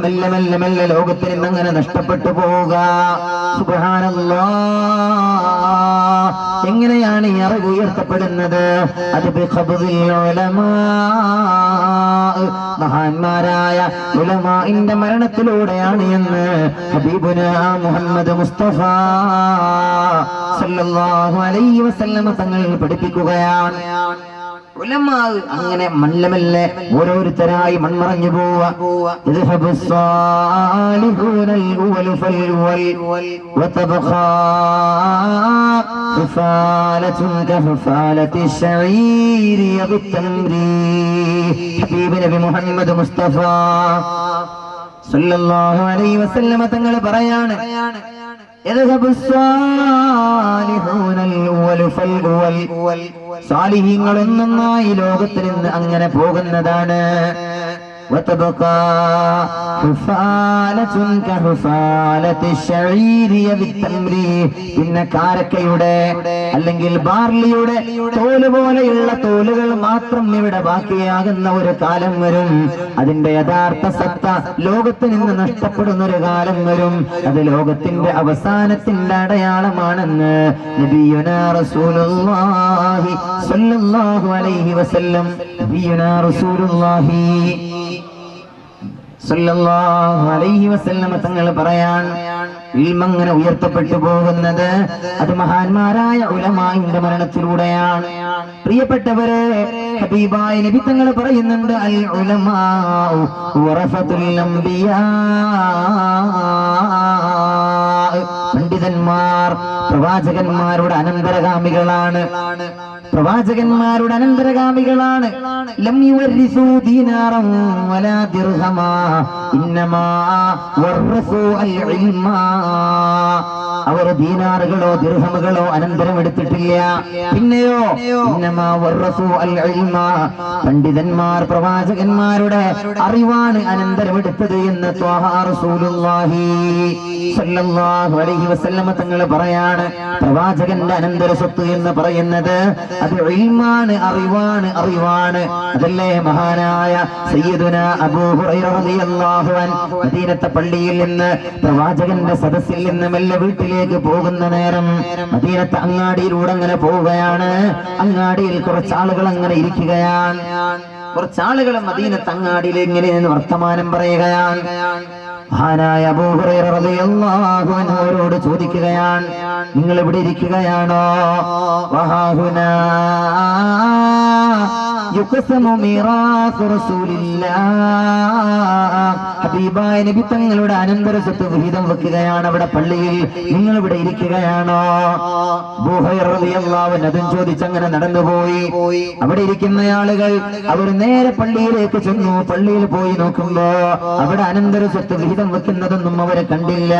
മെല്ലെ മെല്ലെ മെല്ലെ ലോകത്തിൽ നിന്ന് അങ്ങനെ നഷ്ടപ്പെട്ടു പോവുക. സുബ്ഹാനല്ലാഹ്. എങ്ങനെയാണ് ഈ അറിവ് ഉയർത്തപ്പെടുന്നത്? അത് ബിഖബ്ദിൽ ഉലമാ, മഹാന്മാരായ ഉലമാഇന്റെ മരണത്തിലൂടെയാണ് എന്ന് ഹബീബുനാ മുഹമ്മദ് മുസ്തഫ സല്ലല്ലാഹു അലൈഹി വസല്ലം തങ്ങൾ പഠിപ്പിക്കുകയാണ്. ഉലമാ അങ്ങനെ മെല്ലെ മെല്ലെ ഓരോരുത്തരായി മൺമറഞ്ഞു പോവുക. ഹബീബ് നബി മുഹമ്മദ് മുസ്തഫ സല്ലല്ലാഹു അലൈഹി വസല്ലം തങ്ങൾ പറയാണ്, സാലിഹീങ്ങൾ ഒന്നൊന്നായി ലോകത്തിൽ നിന്ന് അങ്ങനെ പോകുന്നതാണ്. പിന്നെ കാരക്കയുടെ അല്ലെങ്കിൽ ബാർലിയുടെ തോല് പോലെയുള്ള തോലുകൾ മാത്രം ഇവിടെ ബാക്കിയാകുന്ന ഒരു കാലം വരും. അതിന്റെ യഥാർത്ഥ സത്ത ലോകത്ത് നിന്ന് നഷ്ടപ്പെടുന്ന ഒരു കാലം വരും. അത് ലോകത്തിന്റെ അവസാനത്തിന്റെ അടയാളമാണെന്ന് നബിയുനാ റസൂലുള്ളാഹി സ്വല്ലല്ലാഹു അലൈഹി വസല്ലം നബിയുനാ റസൂലുള്ളാഹി സല്ലല്ലാഹു അലൈഹി വസല്ലം തങ്ങൾ പറയാൻ, ഇൽമങ്ങനെ ഉയർത്തപ്പെട്ടു പോകുന്നത് അത് മഹാന്മാരായ ഉലമാഇന്റെ മരണത്തിലൂടെയാണ്. പ്രിയപ്പെട്ടവരെ, ഹബീബായ നബി തങ്ങൾ പറയുന്നുണ്ട്, അൽ ഉലമാഉ വറസത്തുൽ അംബിയാ. പണ്ഡിതന്മാർ പ്രവാചകന്മാരുടെ അനന്തരഗാമികളാണ്. പ്രവാചകന്മാരുടെ അനന്തരഗാമികളാണ്. ലം യുവരിസു ദീനാറൻ വലാ ദിർഹമാ ഇന്നമാ വറസു അൽ ഇൽമാ. അവർ ദീനാറുകളോ ദിർഹമുകളോ അനന്തരം എടുത്തിട്ടില്ല. പിന്നെയോ ഇന്നമാ വറസു അൽ ഇൽമാ, പണ്ഡിതന്മാർ പ്രവാചകന്മാരുടെ അറിവാണ് അനന്തരം എടുത്തത് എന്ന് ത്വാഹ റസൂലുള്ളാഹി സല്ലല്ലാഹു അലൈഹി വസല്ലം തങ്ങൾ പറയാണ്. പ്രവാചകന്റെ അനന്തര സ്വത്ത് എന്ന് പറയുന്നത് അത് ഇൽമാണ്, അറിവാണ്. അതല്ലേ മഹാനായ സയ്യിദുനാ അബൂ ഹുറൈറ റളിയല്ലാഹു അൻഹു മദീനത്തെ പള്ളിയിൽ നിന്ന് പ്രവാചകന്റെ സദസ്സിൽ നിന്ന് മെല്ലെ വീട്ടിലേക്ക് പോകുന്ന നേരം മദീനത്തെ അങ്ങാടിയിലൂടെ അങ്ങനെ പോവുകയാണ്. അങ്ങാടിയിൽ കുറച്ചാളുകൾ അങ്ങനെ ഇരിക്കുകയാണ്. കുറച്ചാളുകൾ മദീനത്തെ അങ്ങാടിയിൽ ഇങ്ങനെ വർത്തമാനം പറയുകയാണ്. മഹാനായ അബൂ ഹുറൈറ റളിയല്ലാഹു അൻഹു അവരോട് ചോദിക്കുകയാണ്, നിങ്ങൾ ഇവിടെ ഇരിക്കുകയാണോ? വഹാഹുനാ യുഖ്സമു മീറാസു റസൂലില്ലാഹ്. ഹബീബായ നബി തങ്ങളുടെ അനന്തര സ്വത്ത് വിഹിതം വെക്കുകയാണ് അവിടെ പള്ളിയിൽ. നിങ്ങൾ ഇവിടെ ഇരിക്കുകയാണോ? അബൂ ഹുറൈറ റളിയല്ലാഹു അൻഹു അതും ചോദിച്ചങ്ങനെ നടന്നുപോയി. അവിടെ ഇരിക്കുന്ന ആളുകൾ അവർ നേരെ പള്ളിയിലേക്ക് ചെന്നു. പള്ളിയിൽ പോയി നോക്കുമ്പോ അവിടെ അനന്തര സ്വത്ത് വിഹിതം വെക്കുന്നതൊന്നും അവരെ കണ്ടില്ല.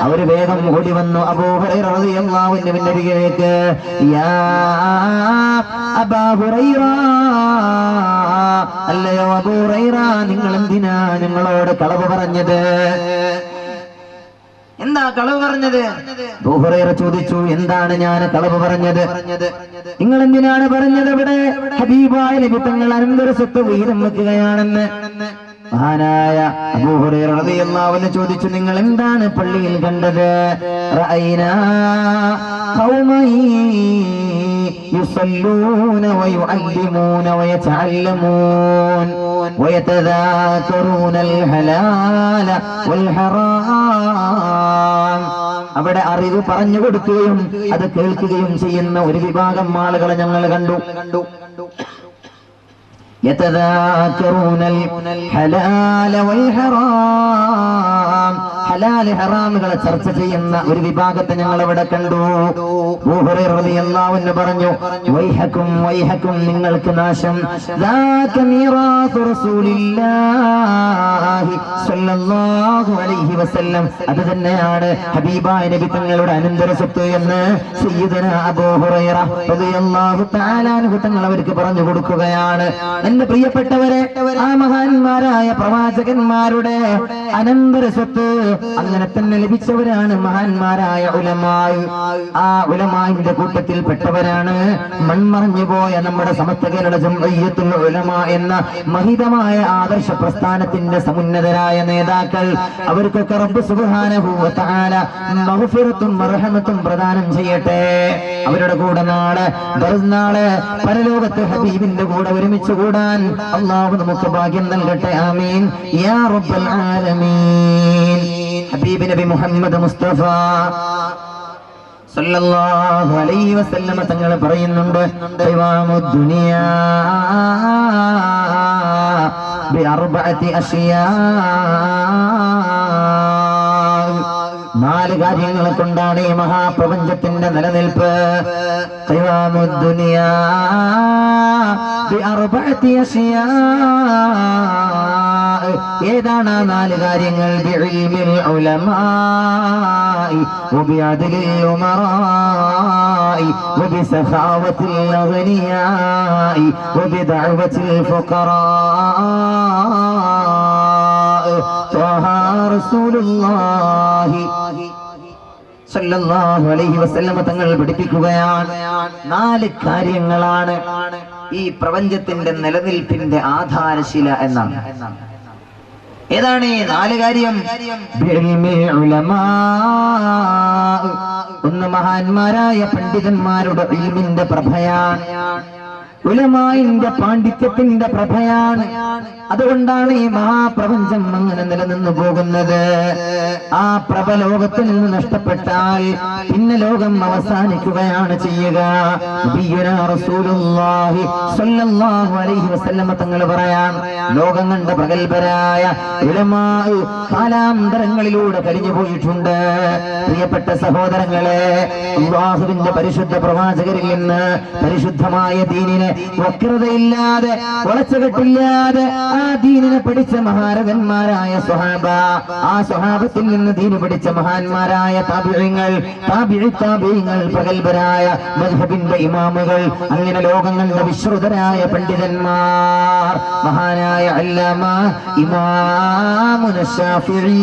അവര് വേഗം ഓടി വന്നു അബൂ ഹുറൈറ റളിയല്ലാഹു അൻഹുവിന്റെ അരികിലേക്ക്. യാ അബൂ ഹുറൈറ, അല്ലയോ അബൂ ഹുറൈറ, നിങ്ങൾ എന്തിനാ ഞങ്ങളോട് കളവ് പറഞ്ഞത്? എന്താ കളവ് പറഞ്ഞത്? അബൂ ഹുറൈറ ചോദിച്ചു, എന്താണ് ഞാൻ കളവ് പറഞ്ഞത്? നിങ്ങൾ എന്തിനാണ് പറഞ്ഞത് ഇവിടെ ഹബീബായ നബി തങ്ങൾ അനന്തര സ്വത്ത് വിഹിതം വെക്കുകയാണെന്ന്? മഹാനായ അബൂ ഹുറൈറ റളിയല്ലാഹു അൻഹു ചോദിച്ചു, നിങ്ങൾ എന്താണ് പള്ളിയിൽ കണ്ടത്? റഅയ്നാ ഖൗമൻ യുസല്ലൂന വയുഅല്ലിമൂന വയതഅല്ലമൂൻ വയതദാകറൂന അൽ ഹലാല വൽ ഹറാം. അവിടെ അറിവ് പറഞ്ഞു കൊടുക്കുകയും അത് കേൾക്കുകയും ചെയ്യുന്ന ഒരു വിഭാഗം ആളുകളെ ഞങ്ങൾ കണ്ടു. യതദാകറൂനൽ ഹലാല വൽ ഹറാം, ഹലാൽ ഹറാമുകളെ ചർച്ച ചെയ്യുന്ന ഒരു വിഭാഗത്തെ ഞങ്ങൾ അവിടെ കണ്ടു. അബൂ ഹുറൈറ റളിയല്ലാഹു അൻഹു പറഞ്ഞു, വൈഹക്കും വൈഹക്കും, നിങ്ങൾക്ക് നാശം. ദാക മീറാസു റസൂലില്ലാഹി സ്വല്ലല്ലാഹു അലൈഹി വസല്ലം, അത് തന്നെയാണ് ഹബീബായ നബി തങ്ങളുടെ അനന്തര സ്വത്ത് എന്ന് സയ്യിദുനാ അബൂ ഹുറൈറ റളിയല്ലാഹു തആല അൻഹു തങ്ങൾ അവർക്ക് പറഞ്ഞു കൊടുക്കുകയാണ്. എന്റെ പ്രിയപ്പെട്ടവരെ, ആ മഹാന്മാരായ പ്രവാചകന്മാരുടെ അനന്തര സ്വത്ത് അങ്ങനെ തന്നെ ലഭിച്ചവരാണ് മഹാന്മാരായ ഉലമാ. ആ ഉലമാന്റെ കൂട്ടത്തിൽ പെട്ടവരാണ് മൺമറഞ്ഞു പോയ നമ്മുടെ സമസ്ത കേരള ജംഇയ്യത്തുൽ ഉലമാ എന്ന മഹിതമായ ആദർശ പ്രസ്ഥാനത്തിന്റെ സമുന്നതരായ നേതാക്കൾ. അവർക്കൊക്കെ റബ്ബ് സുബ്ഹാനഹു വ തആല മഗ്ഫിറത്തും മർഹമത്തും പ്രദാനം ചെയ്യട്ടെ. അവരുടെ കൂടെ നാളെ പരലോകത്ത് ഹബീബിന്റെ കൂടെ ഒരുമിച്ച് കൂടാൻ അല്ലാഹു നമുക്ക് ഭാഗ്യം നൽകട്ടെ. ആമീൻ യാ റബ്ബൽ ആലമീൻ. ഹബീബ് നബി മുഹമ്മദ് മുസ്തഫ സല്ലല്ലാഹു അലൈഹി വസല്ലമ തങ്ങൾ പറയുന്നുണ്ട്, ഖിവാമുദ് ദുനിയാ ബിഅർബഅതി അഷ്യാ. 4 കാര്യങ്ങൾ കൊണ്ടാണ് ഈ മഹാപ്രപഞ്ചത്തിന്റെ നിലനിൽപ്പ്. ഖിവാമുദ് ദുനിയാ ബിഅർബഅതി അഷ്യാ. ഏതാണ് ആ 4 കാര്യങ്ങൾ? ബിഇൽമിൽ ഉലമാഇ വബിഅദ്ലിൽ ഉമറാഇ വബിസഖാവത്തിൽ അഗ്നിയാഇ വബിദഅവത്തിൽ ഫുഖറാഇ. ത്വഹ റസൂലുള്ളാഹി സല്ലല്ലാഹു അലൈഹി വസല്ലമ തങ്ങൾ പഠിപ്പിക്കുകയാണ്, 4 കാര്യങ്ങളാണ് ഈ പ്രപഞ്ചത്തിന്റെ നിലനിൽപ്പിന്റെ ആധാരശില എന്നാണ്. ഏതാണ് ഈ 4 കാര്യം? ഒന്ന് മഹാന്മാരായ പണ്ഡിതന്മാരുടെ ഇൽമിന്റെ പ്രഭയാണ്, ഉലമായിന്റെ പാണ്ഡിത്യത്തിന്റെ പ്രഭയാണ്. അതുകൊണ്ടാണ് ഈ മഹാപ്രപഞ്ചം അങ്ങനെ നിലനിന്നു പോകുന്നത്. ആ പ്രഭ ലോകത്തിൽ നിന്ന് നഷ്ടപ്പെട്ടാൽ പിന്നെ ലോകം അവസാനിക്കുകയാണ് ചെയ്യുക. നബിയുനാ റസൂലുള്ളാഹി സ്വല്ലല്ലാഹു അലൈഹി വസല്ലമ തങ്ങൾ പറയാൻ, ലോകം കണ്ട പ്രഗൽഭരായ ഉലമാ കാലാന്തരങ്ങളിലൂടെ കഴിഞ്ഞു പോയിട്ടുണ്ട്. പ്രിയപ്പെട്ട സഹോദരങ്ങളെ, അല്ലാഹുവിന്റെ പരിശുദ്ധ പ്രവാചകരിൽ നിന്ന് പരിശുദ്ധമായ ദീനിനെ വക്രതയില്ലാതെ വളച്ചുകെട്ടില്ലാതെ ആ ദീനിനെ പഠിച്ച മഹാരഥന്മാരായ സ്വഹാബ, ആ സ്വഹാബത്തിൽ നിന്ന് ദീന് പഠിച്ച മഹാന്മാരായ താബിഈങ്ങൾ, താബിഈങ്ങൾ, പ്രഗൽഭരായ മദ്ഹബിന്റെ ഇമാമുകൾ, അങ്ങനെ ലോകം കണ്ട വിശ്രുതരായ പണ്ഡിതന്മാർ, മഹാനായ അല്ലാമ ഇമാമുന ശാഫിഈ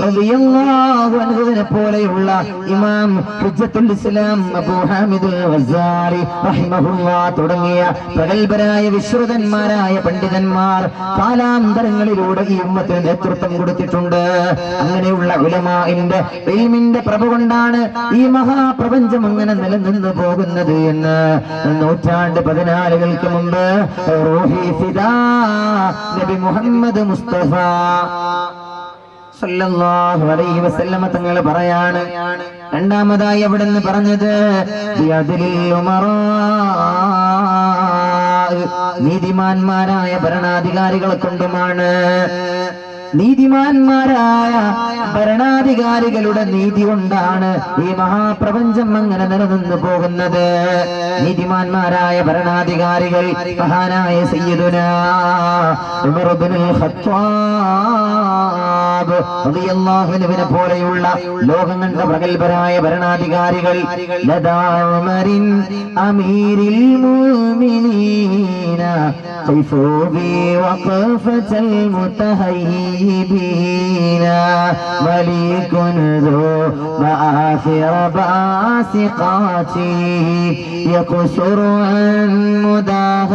റളിയല്ലാഹു അൻഹുവിനെ പോലെയുള്ള ഇമാം ഹുജ്ജത്തുൽ ഇസ്ലാം അബൂ ഹാമിദുൽ ഗസാലി റഹിമഹുല്ലാഹ് തുടങ്ങിയ പ്രഗൽഭരായ വിശ്രുതന്മാരായ പണ്ഡിതന്മാർ കാലാന്തരങ്ങളിലൂടെ ഈ ഉമ്മത്തിന് നേതൃത്വം കൊടുത്തിട്ടുണ്ട്. അങ്ങനെയുള്ള ഉലമാഇന്റെ ഇൽമിന്റെ പ്രഭ കൊണ്ടാണ് ഈ മഹാപ്രപഞ്ചം അങ്ങനെ നിലനിന്നു പോകുന്നത് എന്ന് 1400 മുമ്പ് റൂഹി ഫിദാ നബി മുഹമ്മദ് മുസ്തഫ സല്ലല്ലാഹു അലൈഹി വസല്ലമ തങ്ങൾ പറയാണ്. രണ്ടാമതായി അവിടുന്ന് പറഞ്ഞത് ബിഅദ്ലിൽ ഉമറാ, നീതിമാന്മാരായ ഭരണാധികാരികളെ കൊണ്ടുമാണ്. നീതിമാന്മാരായ ഭരണാധികാരികളുടെ നീതി കൊണ്ടാണ് ഈ മഹാപ്രപഞ്ചം അങ്ങനെ നിലനിന്നു പോകുന്നത്. നീതിമാന്മാരായ ഭരണാധികാരികൾ മഹാനായ സയ്യിദുനാ ഉമർ ഇബ്നുൽ ഖത്താബ് റളിയല്ലാഹു അൻഹുവിനെ പോലെയുള്ള ലോകം കണ്ട പ്രഗൽഭരായ ഭരണാധികാരികൾ. ലദാ ഉമരിൻ അമീരിൽ മുഅ്മിനീന ഖൈഫു ബി വഖഫതൽ മുതഹയ്യിബീന മലികുൻ ذو مآثر باسقات يقصر عن مداه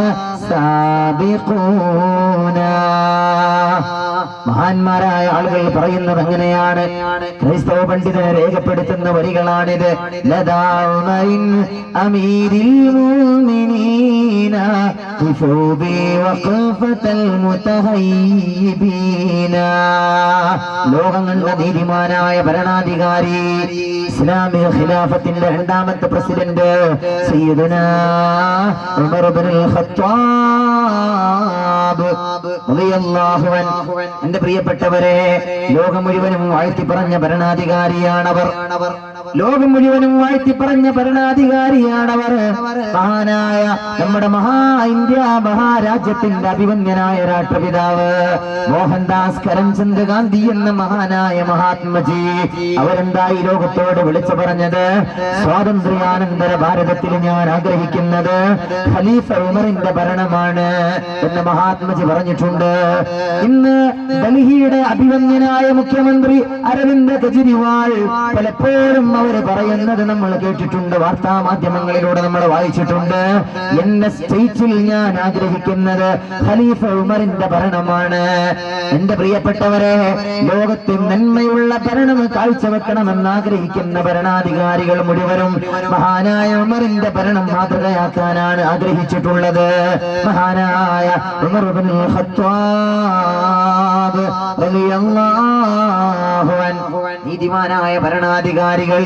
سابقون. മഹാന്മാരായ ആളുകൾ പറയുന്നത് അങ്ങനെയാണ്. ക്രൈസ്തവ പണ്ഡിതനെ രേഖപ്പെടുത്തുന്ന വരികളാണിത്. ലദാ ഉമരിൻ അമീരിൽ മുഅ്മിനീന ഖിഫൂ ബി വഖഫതൽ മുതഹയ്യിബീന. ലോകം കണ്ട നീതിമാനായ ഭരണാധികാരി, ഇസ്ലാമിക ഖിലാഫത്തിന്റെ 2ാമത്തെ പ്രസിഡന്റ് സയ്യിദുനാ ഉമർ ഇബ്നുൽ ഖത്താബ് റളിയല്ലാഹു അൻഹു. എന്റെ പ്രിയപ്പെട്ടവരെ, ലോകം മുഴുവനും വാഴ്ത്തി പറഞ്ഞ ഭരണാധികാരിയാണവർ. ലോകം മുഴുവനും വാഴ്ത്തി പറഞ്ഞ ഭരണാധികാരിയാണവർ. മഹാനായ നമ്മുടെ ഇന്ത്യ മഹാരാജ്യത്തിന്റെ അഭിമന്യനായ രാഷ്ട്രപിതാവ് മോഹൻദാസ് കരംചന്ദ് ഗാന്ധി എന്ന മഹാനായ മഹാത്മജി അവരെന്തായി ലോകത്തോട് വിളിച്ചു പറഞ്ഞത്? സ്വാതന്ത്ര്യാനന്തര ഭാരതത്തിൽ ഞാൻ ആഗ്രഹിക്കുന്നത് ഖലീഫ ഉമറിന്റെ ഭരണമാണ് എന്ന് മഹാത്മജി പറഞ്ഞിട്ടുണ്ട്. ഇന്ന് ഡൽഹിയുടെ അഭിമന്യനായ മുഖ്യമന്ത്രി അരവിന്ദ് കെജ്രിവാൾ പലപ്പോഴും അവര് പറയുന്നത് നമ്മൾ കേട്ടിട്ടുണ്ട്, വാർത്താ മാധ്യമങ്ങളിലൂടെ നമ്മൾ വായിച്ചിട്ടുണ്ട്. എന്റെ സ്റ്റേറ്റിൽ ഞാൻ ആഗ്രഹിക്കുന്നത് ഖലീഫ ഉമറിന്റെ ഭരണമാണ്. എന്റെ പ്രിയപ്പെട്ടവരെ, ലോകത്ത് നന്മയുള്ള ഭരണം കാഴ്ചവെക്കണമെന്ന് ആഗ്രഹിക്കുന്ന ഭരണാധികാരികൾ മുഴുവനും മഹാനായ ഉമറിന്റെ ഭരണം മാതൃകയാക്കാനാണ് ആഗ്രഹിച്ചിട്ടുള്ളത്. മഹാനായ ഉമർ ഇബ്നുൽ ഖത്താബ് റളിയല്ലാഹു അൻഹു നീതിമാനായ ഭരണാധികാരികൾ,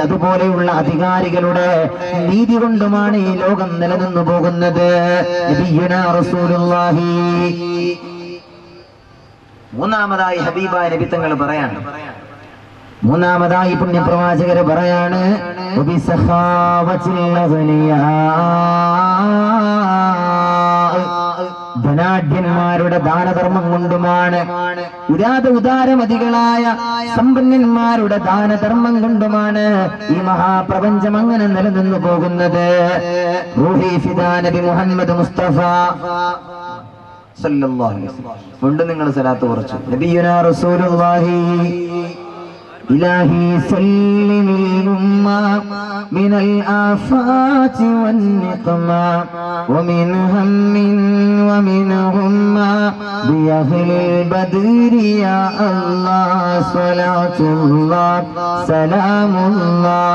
അതുപോലെയുള്ള അധികാരികളുടെ നീതി കൊണ്ടുമാണ് ഈ ലോകം നിലനിന്നു പോകുന്നത്. നബിയുനാ റസൂലുള്ളാഹി. മൂന്നാമതായി ഹബീബായ നബി തങ്ങൾ പറയാണ്, മൂന്നാമതായി പുണ്യപ്രവാചകര് പറയാണ്, ധനാഢ്യന്മാരുടെ ദാനധർമ്മം കൊണ്ടുമാണ്, ഉദാരമതികളായ സമ്പന്നന്മാരുടെ ദാനധർമ്മം കൊണ്ടുമാണ് ഈ മഹാപ്രപഞ്ചം അങ്ങനെ നിലനിന്നു പോകുന്നത്. റൂഹി ഫിദാ നബി മുഹമ്മദ് മുസ്തഫ സല്ലല്ലാഹു അലൈഹി വസല്ലം കൊണ്ട് നിങ്ങൾ സലാത്ത് കുറച്ചു. നബിയുനാ റസൂലുള്ളാഹി إلهي سلم الأمة من الآفات والنقمة ومن هم ومن غمة بأهل البدر يا الله صلاة الله سلام الله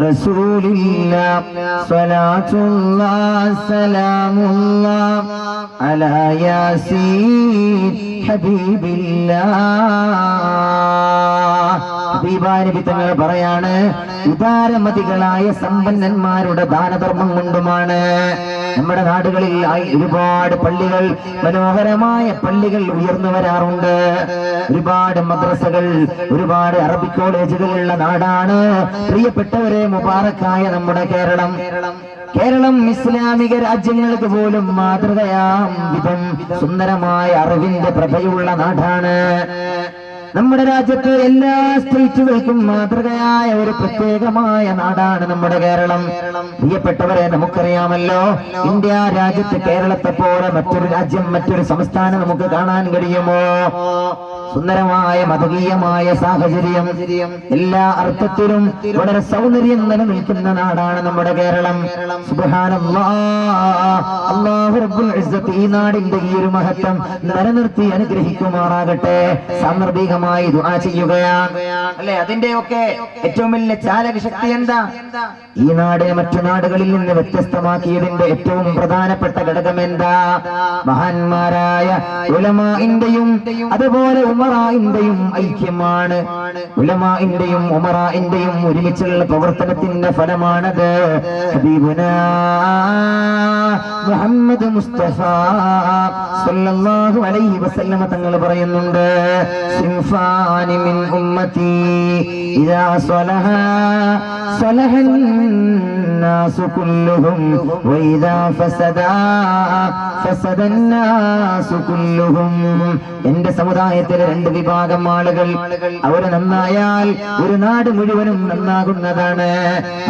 رسول الله صلاة الله سلام الله على ياسين حبيب الله. ഹബീബായ നബി തങ്ങൾ പറയാണ്, ഉദാരമതികളായ സമ്പന്നന്മാരുടെ ദാനധർമ്മം കൊണ്ടുമാണ്. നമ്മുടെ നാടുകളിൽ ഒരുപാട് പള്ളികൾ, മനോഹരമായ പള്ളികൾ ഉയർന്നു വരാറുണ്ട്. ഒരുപാട് മദ്രസകൾ, ഒരുപാട് അറബി കോളേജുകളുള്ള നാടാണ് പ്രിയപ്പെട്ടവരെ മുബാറക്കായ നമ്മുടെ കേരളം. കേരളം ഇസ്ലാമിക രാജ്യങ്ങൾക്ക് പോലും മാതൃകയാം വിധം സുന്ദരമായ അറിവിന്റെ പ്രഭയുള്ള നാടാണ്. നമ്മുടെ രാജ്യത്ത് എല്ലാ സ്റ്റേറ്റുകൾക്കും മാതൃകയായ ഒരു പ്രത്യേകമായ നാടാണ് നമ്മുടെ കേരളം. പ്രിയപ്പെട്ടവരെ, നമുക്കറിയാമല്ലോ, ഇന്ത്യ രാജ്യത്ത് കേരളത്തെ പോലെ മറ്റൊരു രാജ്യം, മറ്റൊരു സംസ്ഥാനം നമുക്ക് കാണാൻ കഴിയുമോ? സുന്ദരമായ മതകീയമായ സാഹചര്യം, എല്ലാ അർത്ഥത്തിലും വളരെ സൗന്ദര്യം നിലനിൽക്കുന്ന നാടാണ് നമ്മുടെ കേരളം. സുബ്ഹാനല്ലാഹ്, അല്ലാഹു റബ്ബുൽ ഇസ്സത്ത് ഈ നാടിന്റെ ഈ ഒരു മഹത്വം നിലനിർത്തി അനുഗ്രഹിക്കുമാറാകട്ടെ. സാന്ദർഭികമായി ദുആ ചെയ്യുകയാണ് അല്ലെ. അതിന്റെയൊക്കെ ഏറ്റവും വലിയ ചാലക ശക്തി എന്താ? ഈ നാടിനെ മറ്റു നാടുകളിൽ നിന്ന് വ്യത്യസ്തമാക്കിയതിന്റെ ഏറ്റവും പ്രധാനപ്പെട്ട ഘടകം എന്താ? മഹാന്മാരായ ഉലമാഇന്റെയും അതുപോലെ ഉമറാഇന്റെയും ഐക്യമാണ്. ഉലമാഇന്റെയും ഉമറാഇന്റെയും ഒരുമിച്ചുള്ള പ്രവർത്തനത്തിന്റെ ഫലമാണത്. ഹബീബുനാ മുഹമ്മദ് മുസ്തഫ സല്ലല്ലാഹു അലൈഹി വസല്ലമ തങ്ങൾ പറയുന്നുണ്ട്, സിൻഫാനി മിൻ ഉമ്മത്തി ഇദാ സ്വലഹ സ്വലഹൻ الناس كلهم وإذا فسدا فسد الناس كلهم. എന്റെ സമുദായത്തിലെ രണ്ട് വിഭാഗം ആളുകൾ, അവര് നന്നായാൽ ഒരു നാട് മുഴുവനും നന്നാകുന്നതാണ്,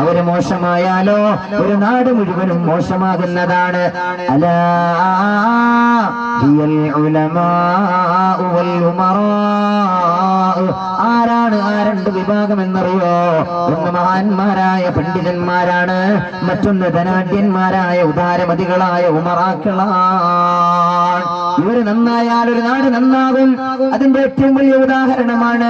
അവര് മോശമായാലോ ഒരു നാട് മുഴുവനും മോശമാകുന്നതാണ്. അലാ ഹിയൽ ഉലമാ വൽ ഉമറാ. ആരാണ് ആ രണ്ട് വിഭാഗം എന്നറിയോ? ഒന്ന് മഹാന്മാരായ പണ്ഡിതന്മാരാണ്, മറ്റൊന്ന് ധനാഢ്യന്മാരായ ഉദാരമതികളായ ഉമറാക്കളാണ്. ഇവര് നന്നായാൽ ഒരു നാട് നന്നാകും. അതിന്റെ ഏറ്റവും വലിയ ഉദാഹരണമാണ്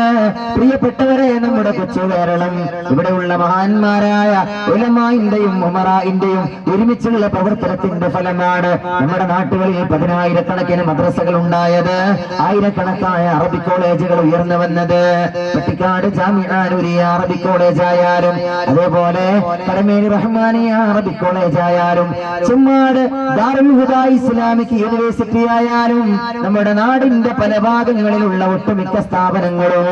പ്രിയപ്പെട്ടവരെ നമ്മുടെ കൊച്ചു കേരളം. ഇവിടെയുള്ള മഹാന്മാരായ ഉലമാഇന്റെയും ഉമറാഇന്റെയും ഒരുമിച്ചുള്ള പ്രവർത്തനത്തിന്റെ ഫലമാണ് നമ്മുടെ നാട്ടുകളിൽ 10,000-കണക്കിന് മദ്രസകൾ ഉണ്ടായത്, ആയിരക്കണക്കായ അറബി കോളേജുകൾ ഉയർന്നു വന്നത്. പട്ടിക്കാട് ജാമിഅ നൂരിയ അറബി കോളേജ് ആയാലും, അതേപോലെ കടമേരി റഹ്മാനിയ അറബി കോളേജ് ആയാലും, ചെമ്മാട് ദാറുൽ ഹുദാ ഇസ്ലാമിക് യൂണിവേഴ്സിറ്റി ആയാലും, നമ്മുടെ നാടിന്റെ പല ഭാഗങ്ങളിലുള്ള ഒട്ടുമിക്ക സ്ഥാപനങ്ങളും